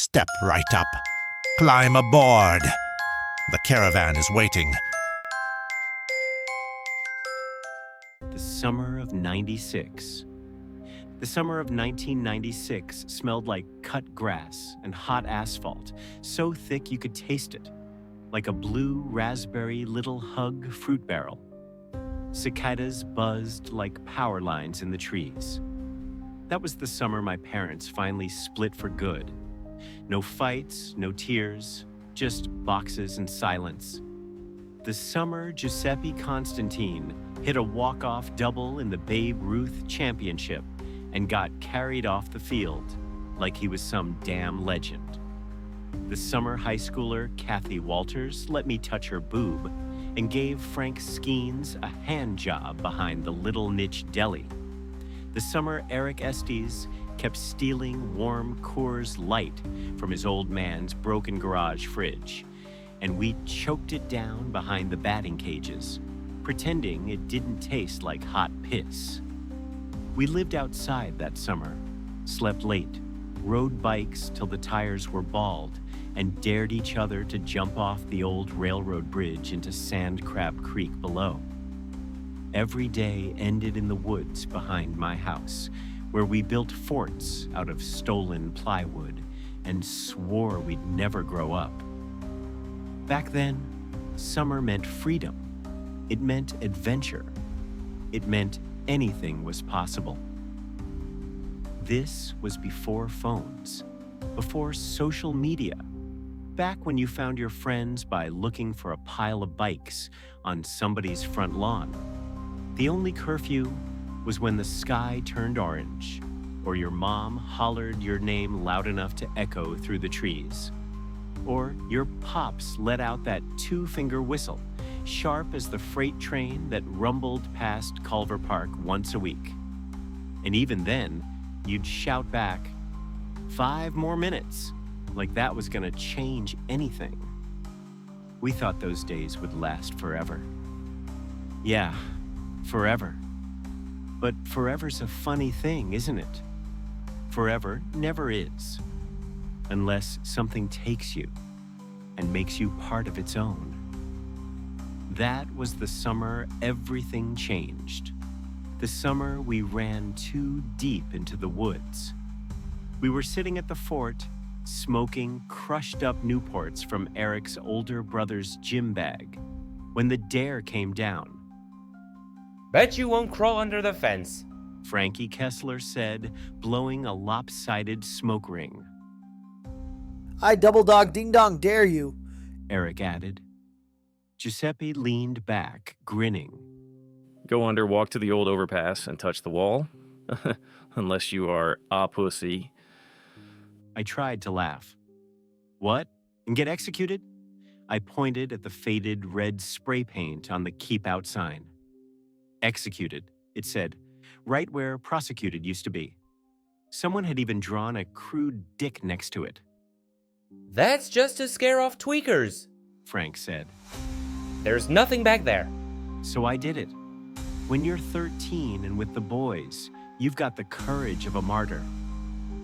Step right up. Climb aboard. The caravan is waiting. The summer of 96. The summer of 1996 smelled like cut grass and hot asphalt, so thick you could taste it, like a blue raspberry little hug fruit barrel. Cicadas buzzed like power lines in the trees. That was the summer my parents finally split for good. No fights, no tears, just boxes and silence. The summer Giuseppe Constantine hit a walk-off double in the Babe Ruth Championship and got carried off the field like he was some damn legend. The summer high schooler Kathy Walters let me touch her boob and gave Frank Skeens a hand job behind the Little Niche Deli. The summer Eric Estes kept stealing warm Coors Light from his old man's broken garage fridge, and we choked it down behind the batting cages, pretending it didn't taste like hot piss. We lived outside that summer, slept late, rode bikes till the tires were bald, and dared each other to jump off the old railroad bridge into Sand Crab Creek below. Every day ended in the woods behind my house, where we built forts out of stolen plywood and swore we'd never grow up. Back then, summer meant freedom. It meant adventure. It meant anything was possible. This was before phones, before social media, back when you found your friends by looking for a pile of bikes on somebody's front lawn. The only curfew was when the sky turned orange, or your mom hollered your name loud enough to echo through the trees, or your pops let out that two-finger whistle, sharp as the freight train that rumbled past Culver Park once a week. And even then, you'd shout back, 5 more minutes, like that was gonna change anything. We thought those days would last forever. Yeah, forever. But forever's a funny thing, isn't it? Forever never is, unless something takes you and makes you part of its own. That was the summer everything changed. The summer we ran too deep into the woods. We were sitting at the fort, smoking crushed-up Newports from Eric's older brother's gym bag, when the dare came down. Bet you won't crawl under the fence, Frankie Kessler said, blowing a lopsided smoke ring. I double dog ding dong dare you, Eric added. Giuseppe leaned back, grinning. Go under, walk to the old overpass, and touch the wall? Unless you are a pussy. I tried to laugh. What? And get executed? I pointed at the faded red spray paint on the Keep Out sign. Executed, it said, right where prosecuted used to be. Someone had even drawn a crude dick next to it. That's just to scare off tweakers, Frank said. There's nothing back there. So I did it. When you're 13 and with the boys, you've got the courage of a martyr.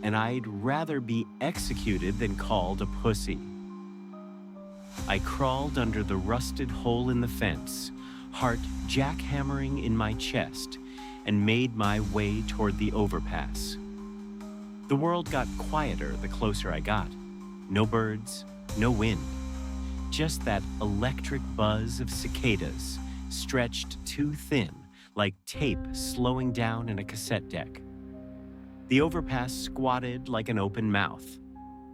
And I'd rather be executed than called a pussy. I crawled under the rusted hole in the fence, heart jackhammering in my chest, and made my way toward the overpass. The world got quieter the closer I got. No birds, no wind. Just that electric buzz of cicadas, stretched too thin, like tape slowing down in a cassette deck. The overpass squatted like an open mouth,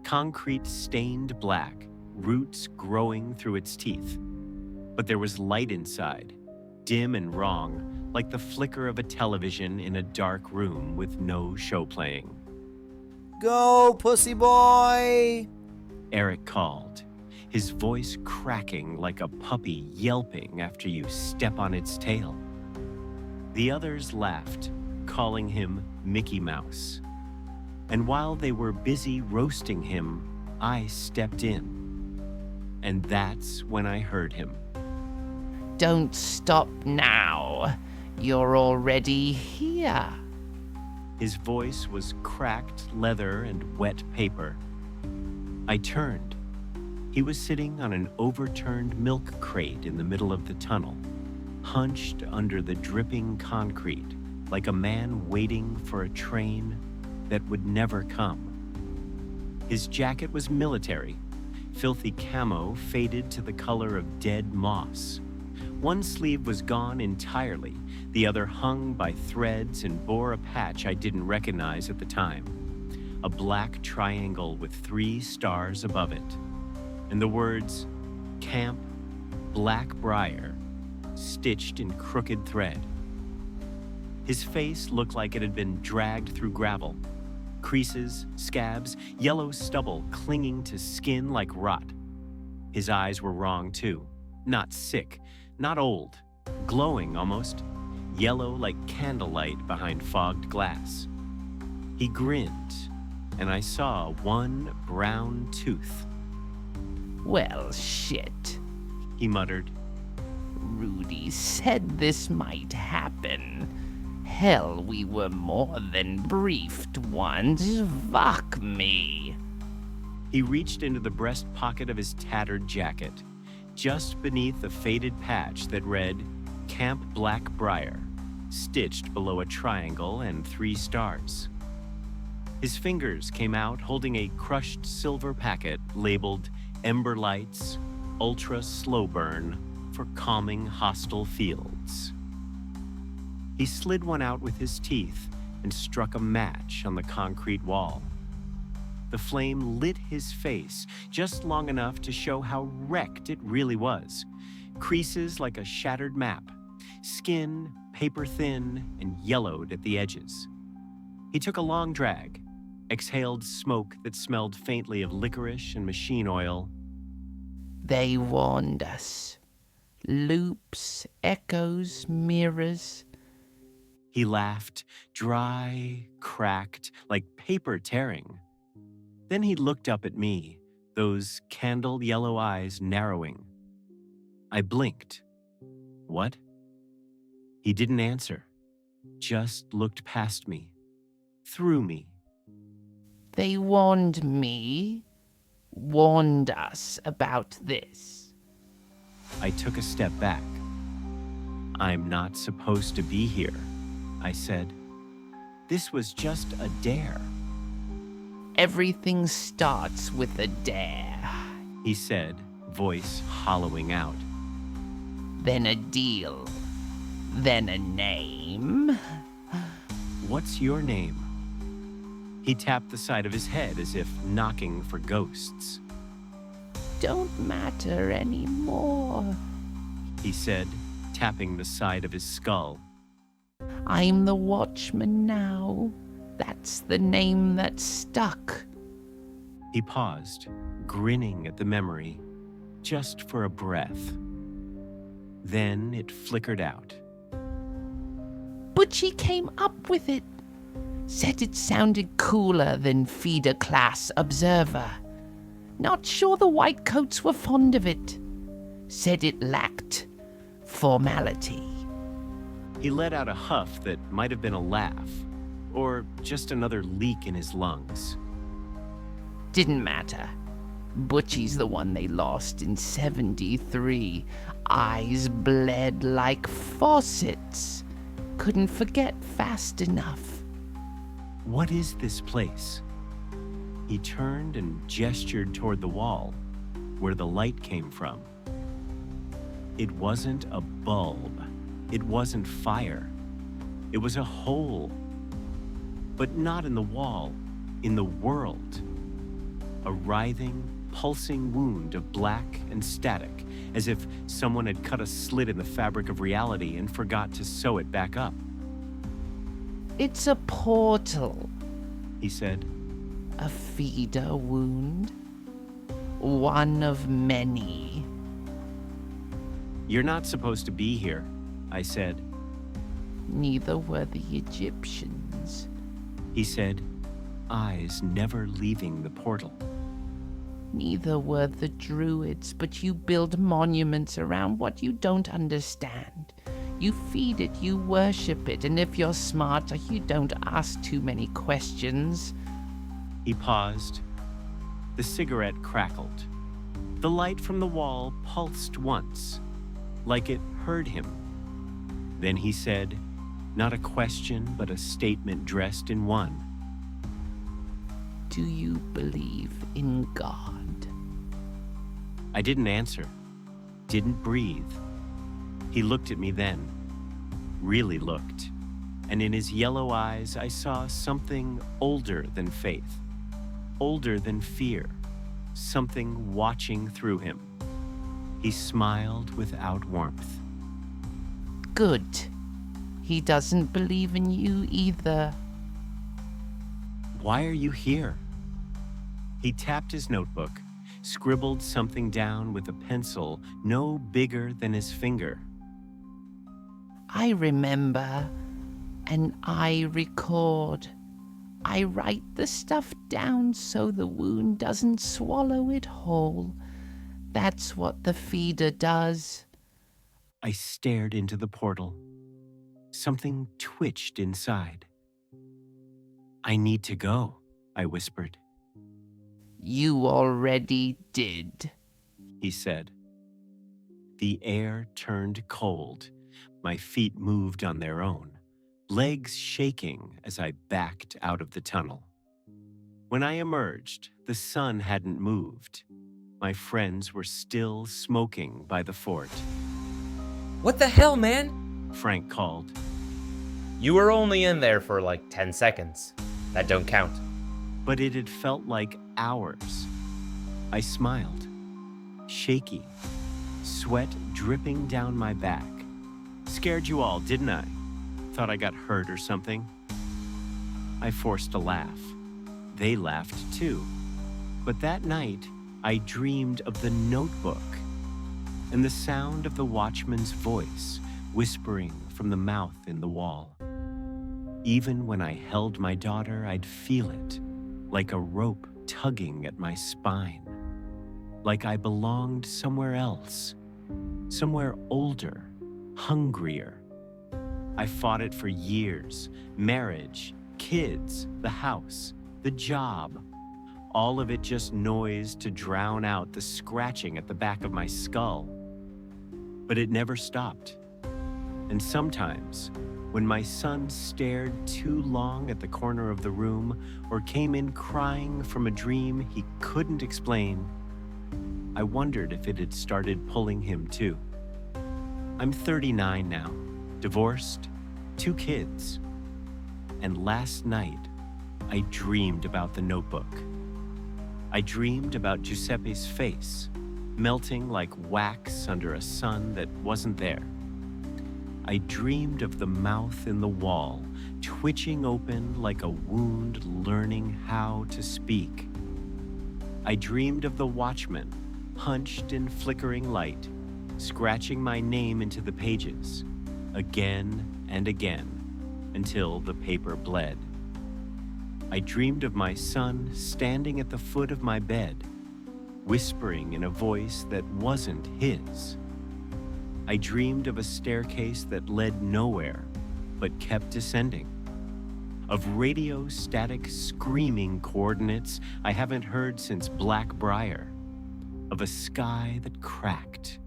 concrete stained black, roots growing through its teeth. But there was light inside, dim and wrong, like the flicker of a television in a dark room with no show playing. Go, pussy boy! Eric called, his voice cracking like a puppy yelping after you step on its tail. The others laughed, calling him Mickey Mouse. And while they were busy roasting him, I stepped in. And that's when I heard him. Don't stop now. You're already here. His voice was cracked leather and wet paper. I turned. He was sitting on an overturned milk crate in the middle of the tunnel, hunched under the dripping concrete like a man waiting for a train that would never come. His jacket was military, filthy camo faded to the color of dead moss. One sleeve was gone entirely, the other hung by threads and bore a patch I didn't recognize at the time. A black triangle with 3 stars above it, and the words, Camp Blackbriar, stitched in crooked thread. His face looked like it had been dragged through gravel. Creases, scabs, yellow stubble clinging to skin like rot. His eyes were wrong too. Not sick, not old, glowing almost, yellow like candlelight behind fogged glass. He grinned, and I saw one brown tooth. Well, shit, He muttered. Rudy said this might happen. Hell, we were more than briefed once. Fuck me. He reached into the breast pocket of his tattered jacket, just beneath a faded patch that read, Camp Blackbriar, stitched below a triangle and 3 stars. His fingers came out holding a crushed silver packet labeled Ember Lights, Ultra Slow Burn for Calming Hostile Fields. He slid one out with his teeth and struck a match on the concrete wall. The flame lit his face just long enough to show how wrecked it really was. Creases like a shattered map, skin paper thin and yellowed at the edges. He took a long drag, exhaled smoke that smelled faintly of licorice and machine oil. They warned us. Loops, echoes, mirrors. He laughed, dry, cracked, like paper tearing. Then he looked up at me, those candle yellow eyes narrowing. I blinked. What? He didn't answer, just looked past me, through me. They warned me, warned us about this. I took a step back. I'm not supposed to be here, I said. This was just a dare. Everything starts with a dare. He said, voice hollowing out. Then a deal. Then a name. What's your name? He tapped the side of his head as if knocking for ghosts. Don't matter anymore. He said, tapping the side of his skull. I'm the Watchman now. That's the name that stuck. He paused, grinning at the memory, just for a breath. Then it flickered out. Butchie came up with it. Said it sounded cooler than feeder class observer. Not sure the white coats were fond of it. Said it lacked formality. He let out a huff that might have been a laugh, or just another leak in his lungs. Didn't matter. Butchie's the one they lost in 73. Eyes bled like faucets. Couldn't forget fast enough. What is this place? He turned and gestured toward the wall, where the light came from. It wasn't a bulb. It wasn't fire. It was a hole. But not in the wall, in the world. A writhing, pulsing wound of black and static, as if someone had cut a slit in the fabric of reality and forgot to sew it back up. It's a portal. He said. A feeder wound. One of many. You're not supposed to be here, I said. Neither were the Egyptians. He said, eyes never leaving the portal. Neither were the Druids, but you build monuments around what you don't understand. You feed it, you worship it, and if you're smarter, you don't ask too many questions. He paused. The cigarette crackled. The light from the wall pulsed once, like it heard him. Then he said, not a question, but a statement dressed in one. Do you believe in God? I didn't answer, didn't breathe. He looked at me then, really looked, and in his yellow eyes I saw something older than faith, older than fear, something watching through him. He smiled without warmth. Good. He doesn't believe in you either. Why are you here? He tapped his notebook, scribbled something down with a pencil no bigger than his finger. I remember, and I record. I write the stuff down so the wound doesn't swallow it whole. That's what the feeder does. I stared into the portal. Something twitched inside. I need to go, I whispered. You already did, He said. The air turned cold. My feet moved on their own, legs shaking as I backed out of the tunnel. When I emerged, the sun hadn't moved. My friends were still smoking by the fort. What the hell, man? Frank called. You were only in there for like 10 seconds. That don't count. But it had felt like hours. I smiled, shaky, sweat dripping down my back. Scared you all, didn't I? Thought I got hurt or something? I forced a laugh. They laughed too. But that night, I dreamed of the notebook and the sound of the watchman's voice whispering from the mouth in the wall. Even when I held my daughter, I'd feel it, like a rope tugging at my spine, like I belonged somewhere else, somewhere older, hungrier. I fought it for years: marriage, kids, the house, the job. All of it just noise to drown out the scratching at the back of my skull. But it never stopped. And sometimes, when my son stared too long at the corner of the room or came in crying from a dream he couldn't explain, I wondered if it had started pulling him too. I'm 39 now, divorced, 2 kids. And last night, I dreamed about the notebook. I dreamed about Giuseppe's face, melting like wax under a sun that wasn't there. I dreamed of the mouth in the wall, twitching open like a wound learning how to speak. I dreamed of the watchman, hunched in flickering light, scratching my name into the pages, again and again, until the paper bled. I dreamed of my son standing at the foot of my bed, whispering in a voice that wasn't his. I dreamed of a staircase that led nowhere, but kept descending. Of radio static screaming coordinates I haven't heard since Blackbriar. Of a sky that cracked.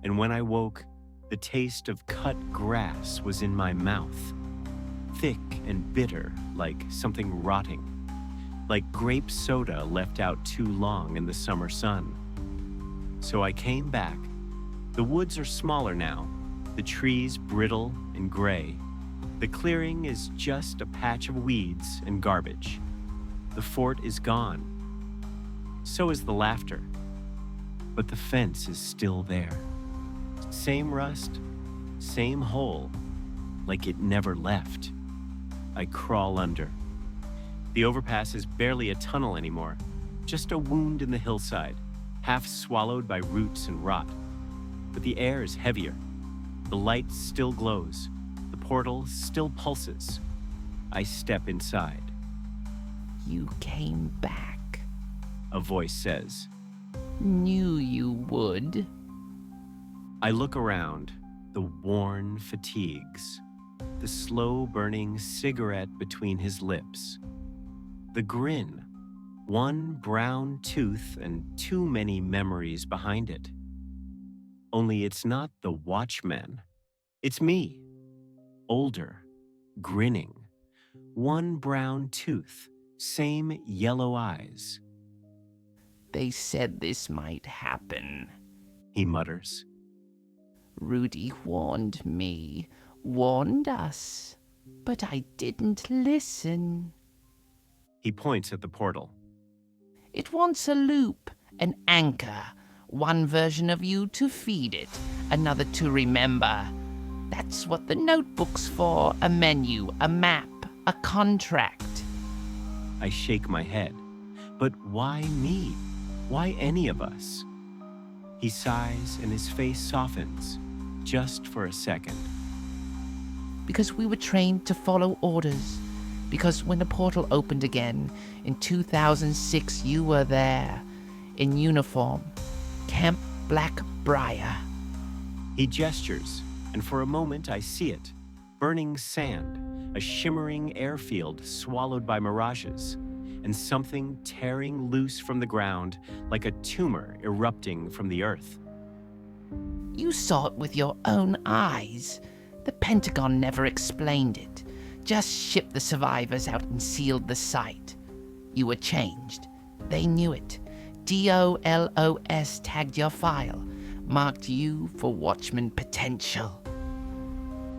And when I woke, the taste of cut grass was in my mouth, thick and bitter like something rotting, like grape soda left out too long in the summer sun. So I came back. The woods are smaller now, the trees brittle and gray. The clearing is just a patch of weeds and garbage. The fort is gone. So is the laughter. But the fence is still there. Same rust, same hole, like it never left. I crawl under. The overpass is barely a tunnel anymore, just a wound in the hillside, half swallowed by roots and rot. But the air is heavier. The light still glows. The portal still pulses. I step inside. You came back. A voice says. Knew you would. I look around, the worn fatigues, the slow-burning cigarette between his lips, the grin, One brown tooth and too many memories behind it. Only it's not the Watchman. It's me. Older, grinning. One brown tooth, same yellow eyes. They said this might happen. He mutters. Rudy warned me, warned us, but I didn't listen. He points at the portal. It wants a loop, an anchor, one version of you to feed it, another to remember. That's what the notebook's for, a menu, a map, a contract. I shake my head. But why me? Why any of us? He sighs and his face softens, just for a second. Because we were trained to follow orders. Because when the portal opened again, in 2006 you were there, in uniform, Camp Blackbriar. He gestures, and for a moment I see it. Burning sand, a shimmering airfield swallowed by mirages, and something tearing loose from the ground like a tumor erupting from the earth. You saw it with your own eyes. The Pentagon never explained it. Just shipped the survivors out and sealed the site. You were changed. They knew it. DOLOS tagged your file, marked you for Watchman potential.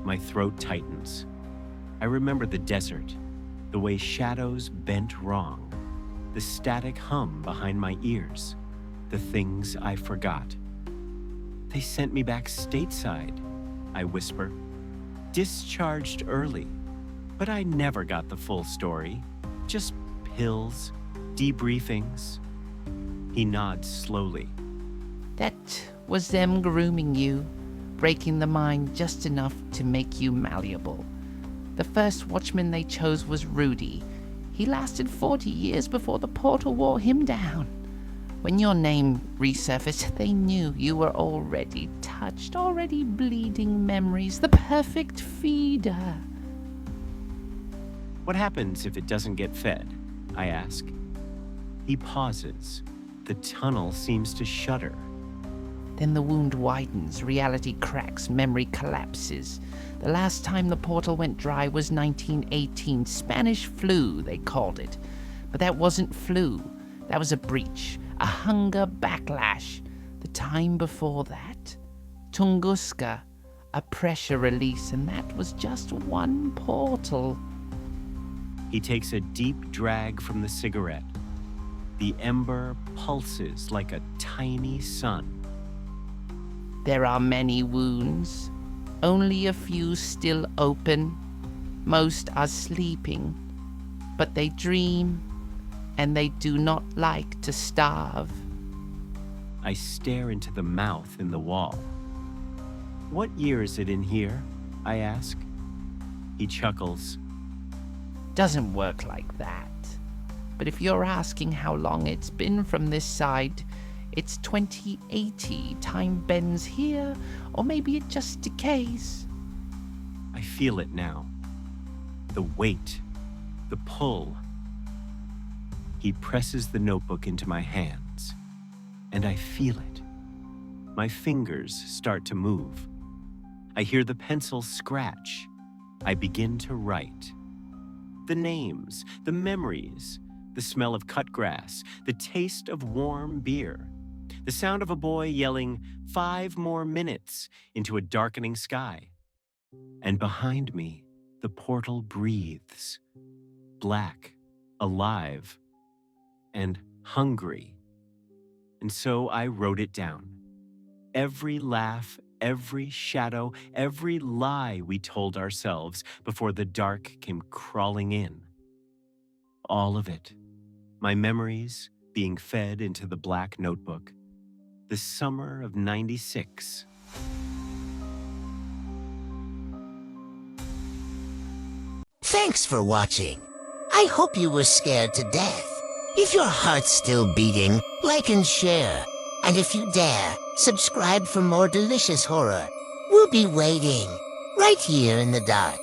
My throat tightens. I remember the desert, the way shadows bent wrong, the static hum behind my ears, the things I forgot. They sent me back stateside, I whisper. Discharged early, but I never got the full story. Just pills, debriefings. He nods slowly. That was them grooming you, breaking the mind just enough to make you malleable. The first Watchman they chose was Rudy. He lasted 40 years before the portal wore him down. When your name resurfaced, they knew you were already touched, already bleeding memories, the perfect feeder. What happens if it doesn't get fed? I ask. He pauses. The tunnel seems to shudder. Then the wound widens, reality cracks, memory collapses. The last time the portal went dry was 1918. Spanish flu, they called it. But that wasn't flu. That was a breach, a hunger backlash. The time before that, Tunguska, a pressure release, and that was just one portal. He takes a deep drag from the cigarette. The ember pulses like a tiny sun. There are many wounds, only a few still open. Most are sleeping, but they dream, and they do not like to starve. I stare into the mouth in the wall. What year is it in here? I ask. He chuckles. Doesn't work like that. But if you're asking how long it's been from this side, it's 2080. Time bends here, or maybe it just decays. I feel it now. The weight, the pull. He presses the notebook into my hands, and I feel it. My fingers start to move. I hear the pencil scratch. I begin to write. The names, the memories, the smell of cut grass, the taste of warm beer, the sound of a boy yelling 5 more minutes into a darkening sky. And behind me, the portal breathes, black, alive, and hungry. And so I wrote it down. Every laugh, every shadow, every lie we told ourselves before the dark came crawling in. All of it. My memories being fed into the black notebook. The summer of '96. Thanks for watching. I hope you were scared to death. If your heart's still beating, like and share. And if you dare, subscribe for more delicious horror. We'll be waiting, right here in the dark.